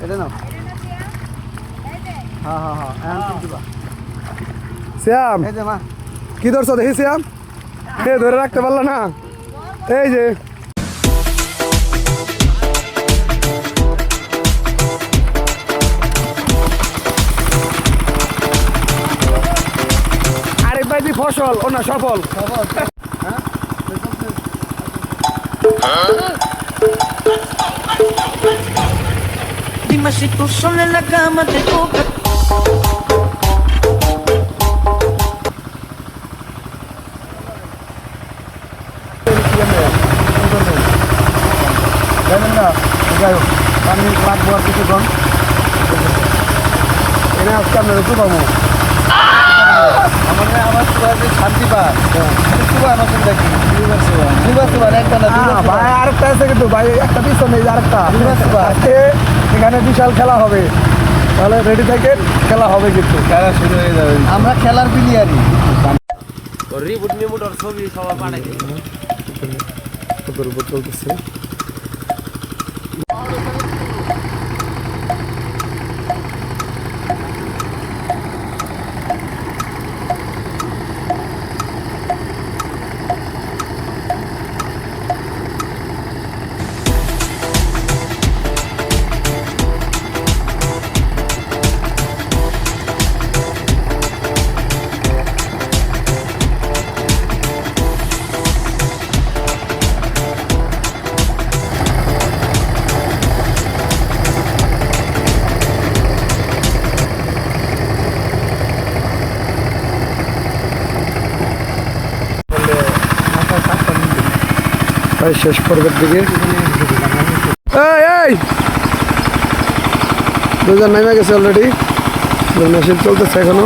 এটা নাও। হ্যাঁ হ্যাঁ হ্যাঁ এখন দিবা। শ্যাম এই যে মা কি ধরছো দেখি শ্যাম, এ ধরে রাখতে পারলো না। এই যে আরেক ভাই ফসল ও না সফল। Dime si tú sola en la cama te toca. জানেন না যাই হোক আমি রাখবো আর কিছুক্ষণ। এনে আজকে আপনার একটু পাবো আমার সুবাদে শান্তি পায় সুবাহ আমার সঙ্গে দেখি সুবাহ একটা না ভাই আরেকটা আছে কিন্তু ভাই একটা পিছন নেই আরেকটা আজকে এখানে বিশাল খেলা হবে, তাহলে রেডি থাকেন, খেলা হবে কিন্তু। খেলা শুরু হয়ে যাবে, আমরা খেলার প্লেয়ারই। রিবুট নিবুট আর ছবি সবাই পাঠাই দিই। উপর চলতেছে প্রায় শেষ পর্বের দিকে। এই দুজন নেমে গেছে অলরেডি, মেশিন চলতেছে এখনো।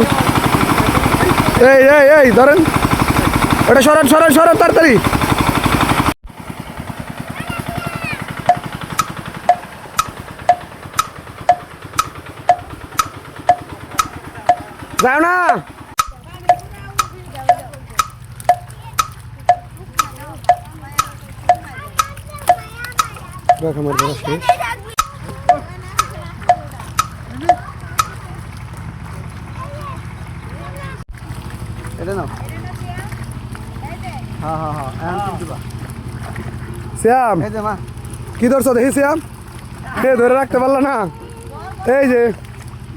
এই ধরেন ওটা, সরান সরান সরান তাড়াতাড়ি। যাও না দেখ আমার ধরা শেষ। এটা নাও। হ্যাঁ হ্যাঁ হ্যাঁ এখন দিবা। শ্যাম এই যে মা কি ধরছো দেখি শ্যাম, এ ধরে রাখতে পারলো না। এই যে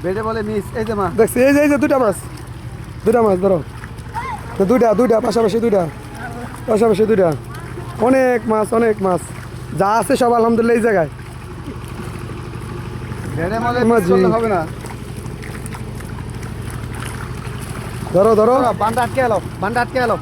বেডে বলে মিস। এই যে মা দেখছি, এই যে দুটা মাছ ধরো, দুইটা পাশাপাশি দুইটা। অনেক মাছ যা আছে সব আলহামদুলিল্লাহ এই জায়গায়। বেডে বলে মাঝি। মিস হবে না। ধরো বান্ডা আটকে এলো